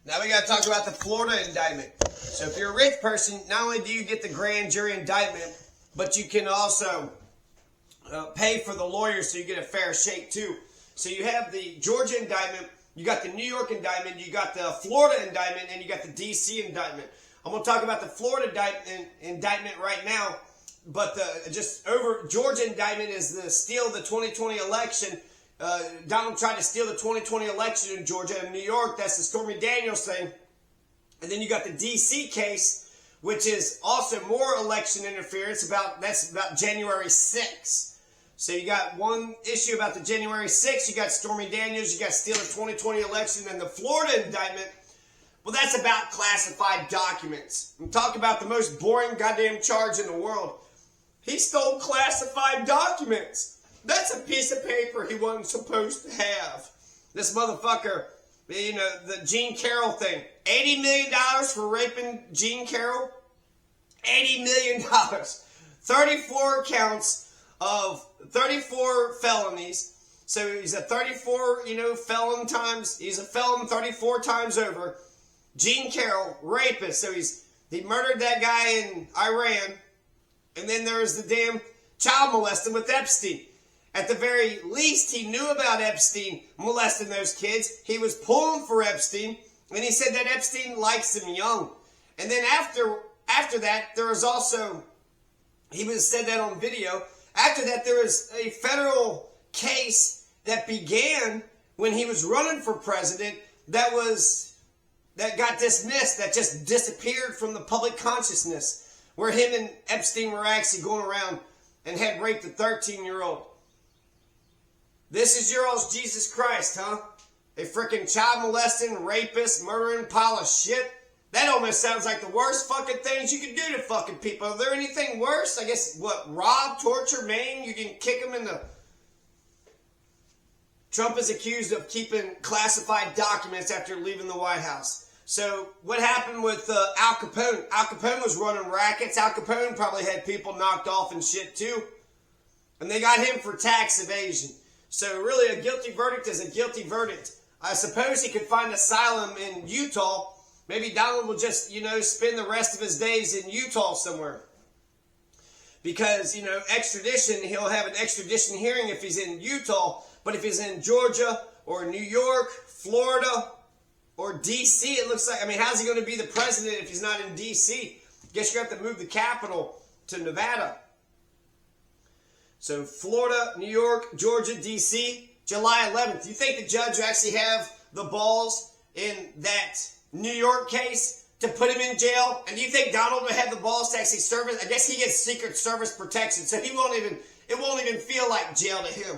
Now we got to talk about the Florida indictment. So if you're a rich person, not only do you get the grand jury indictment, but you can also pay for the lawyers so you get a fair shake too. So you have the Georgia indictment, you got the New York indictment, you got the Florida indictment, and you got the DC indictment. I'm going to talk about the Florida indictment right now, but the Georgia indictment is the steal of the 2020 election. Donald tried to steal the 2020 election in Georgia and New York. That's the Stormy Daniels thing. And then you got the DC case, which is also more election interference. That's about January 6th. So you got one issue about the January 6th. You got Stormy Daniels. You got steal the 2020 election. And the Florida indictment, well, that's about classified documents. I'm talking about the most boring goddamn charge in the world. He stole classified documents. That's a piece of paper he wasn't supposed to have. This motherfucker, you know, the Jean Carroll thing. $80 million for raping Jean Carroll? $80 million. 34 counts of 34 felonies. So he's a 34, felon times. He's a felon 34 times over. Jean Carroll, rapist. So he murdered that guy in Iran. And then there's the damn child molesting with Epstein. At the very least, he knew about Epstein molesting those kids. He was pulling for Epstein, and he said that Epstein likes him young. And then after that, there was also, he said that on video. After that, there was a federal case that began when he was running for president that got dismissed, that just disappeared from the public consciousness, where him and Epstein were actually going around and had raped a 13-year-old. This is your all's Jesus Christ, huh? A freaking child molesting, rapist, murdering pile of shit? That almost sounds like the worst fucking things you can do to fucking people. Are there anything worse? I guess, rob, torture, maim? You can kick them in the... Trump is accused of keeping classified documents after leaving the White House. So, what happened with Al Capone? Al Capone was running rackets. Al Capone probably had people knocked off and shit too. And they got him for tax evasion. So really, a guilty verdict is a guilty verdict. I suppose he could find asylum in Utah. Maybe Donald will just, spend the rest of his days in Utah somewhere. Because, extradition, he'll have an extradition hearing if he's in Utah. But if he's in Georgia or New York, Florida, or DC, it looks like, how's he going to be the president if he's not in DC? Guess you have to move the capital to Nevada. So Florida, New York, Georgia, D.C., July 11th. Do you think the judge will actually have the balls in that New York case to put him in jail? And do you think Donald will have the balls to actually serve it? I guess he gets Secret Service protection, so it won't even feel like jail to him.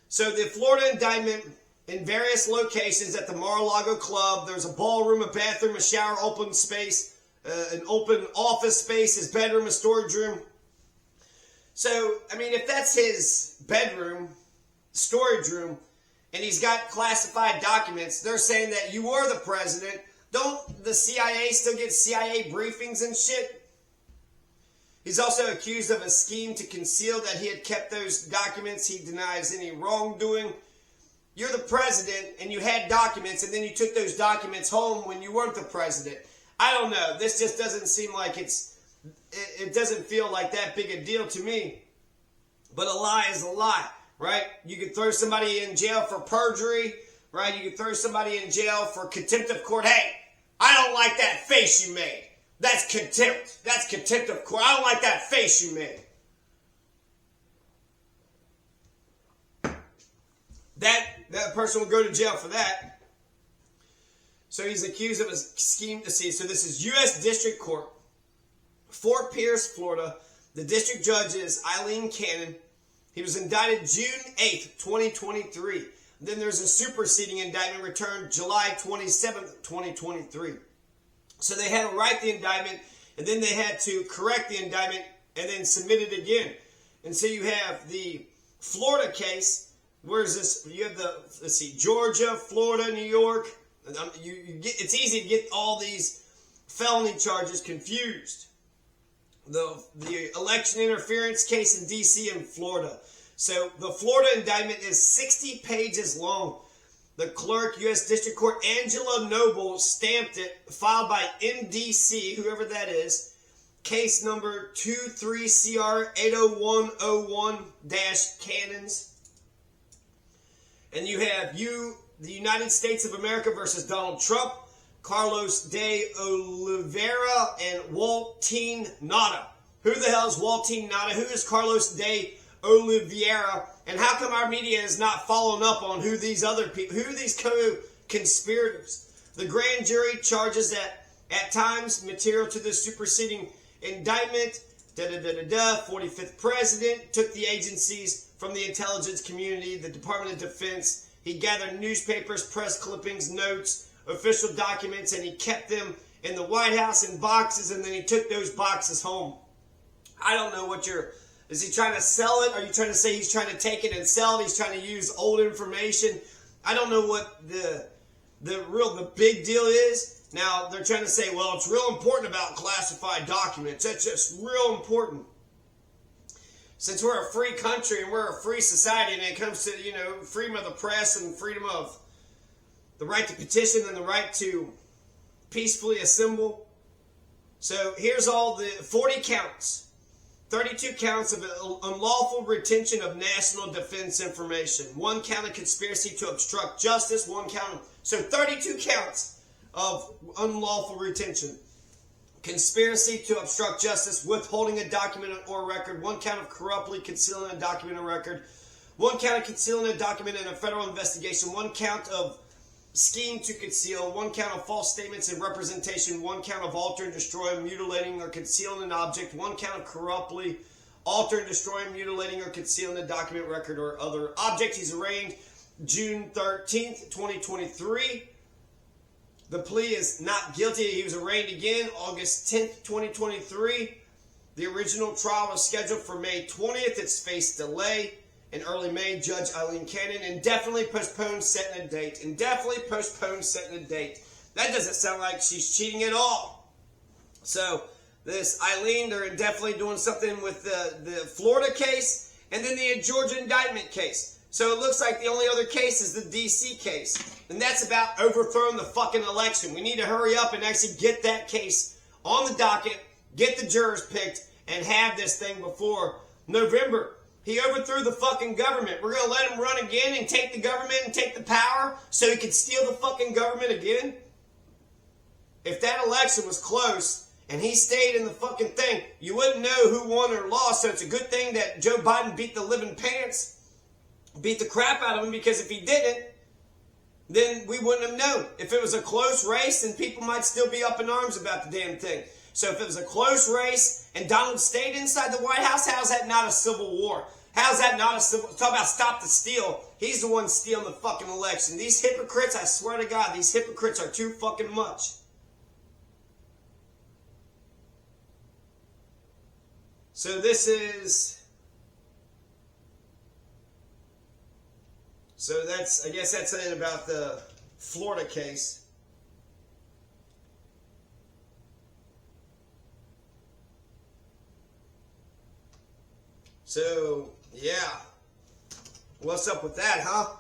So the Florida indictment in various locations at the Mar-a-Lago Club. There's a ballroom, a bathroom, a shower, open space, an open office space, his bedroom, a storage room. So, if that's his bedroom, storage room, and he's got classified documents, they're saying that you were the president. Don't the CIA still get CIA briefings and shit? He's also accused of a scheme to conceal that he had kept those documents. He denies any wrongdoing. You're the president, and you had documents, and then you took those documents home when you weren't the president. I don't know. This just doesn't seem like it doesn't feel like that big a deal to me. But a lie is a lie, right? You could throw somebody in jail for perjury, right? You could throw somebody in jail for contempt of court. Hey, I don't like that face you made. That's contempt. That's contempt of court. I don't like that face you made. That person will go to jail for that. So he's accused of a scheme to seize. So this is U.S. District Court, Fort Pierce, Florida. The district judge is Eileen Cannon. He was indicted June 8th, 2023. Then there's a superseding indictment returned July 27th, 2023. So they had to write the indictment, and then they had to correct the indictment, and then submit it again. And so you have the Florida case. Where is this? You have Georgia, Florida, New York. It's easy to get all these felony charges confused. The election interference case in D.C. and Florida. So the Florida indictment is 60 pages long. The clerk, U.S. District Court, Angela Noble, stamped it, filed by MDC, whoever that is, case number 23CR80101-Cannons. And you have the United States of America versus Donald Trump, Carlos de Oliveira, and Waltine Nada. Who the hell is Waltine Nada? Who is Carlos de Oliveira? And how come our media is not following up on who these other people, who are these co-conspirators? The grand jury charges that at times material to the superseding indictment, 45th president, took the agencies from the intelligence community, the Department of Defense. He gathered newspapers, press clippings, notes, official documents, and he kept them in the White House in boxes, and then he took those boxes home. I don't know what is he trying to sell it? Are you trying to say he's trying to take it and sell it? He's trying to use old information? I don't know what the big deal is. Now, they're trying to say, well, it's real important about classified documents. That's just real important. Since we're a free country and we're a free society, and it comes to, freedom of the press and freedom of the right to petition and the right to peacefully assemble. So here's all the 40 counts. 32 counts of unlawful retention of national defense information. 1 count of conspiracy to obstruct justice. 1 count so 32 counts of unlawful retention. Conspiracy to obstruct justice, withholding a document or record. 1 count of corruptly concealing a document or record. 1 count of concealing a document in a federal investigation. 1 count of scheme to conceal. 1 count of false statements and representation. 1 count of altering, destroying, mutilating, or concealing an object. 1 count of corruptly altering, destroying, mutilating, or concealing a document, record, or other object. He's arraigned June 13th, 2023. The plea is not guilty. He was arraigned again August 10th, 2023. The original trial was scheduled for May 20th. It's faced delay. In early May, Judge Eileen Cannon indefinitely postponed setting a date. Indefinitely postponed setting a date. That doesn't sound like she's cheating at all. So, this Eileen, they're definitely doing something with the Florida case and then the Georgia indictment case. So it looks like the only other case is the D.C. case. And that's about overthrowing the fucking election. We need to hurry up and actually get that case on the docket, get the jurors picked, and have this thing before November. He overthrew the fucking government. We're going to let him run again and take the government and take the power so he could steal the fucking government again? If that election was close and he stayed in the fucking thing, you wouldn't know who won or lost. So it's a good thing that Joe Biden beat the living pants, beat the crap out of him, because if he didn't, then we wouldn't have known. If it was a close race, then people might still be up in arms about the damn thing. So if it was a close race and Donald stayed inside the White House, how's that not a civil war? How's that not a civil... Talk about stop the steal. He's the one stealing the fucking election. These hypocrites, I swear to God, these hypocrites are too fucking much. So this is... So that's... I guess that's it about the Florida case. So, yeah. What's up with that, huh?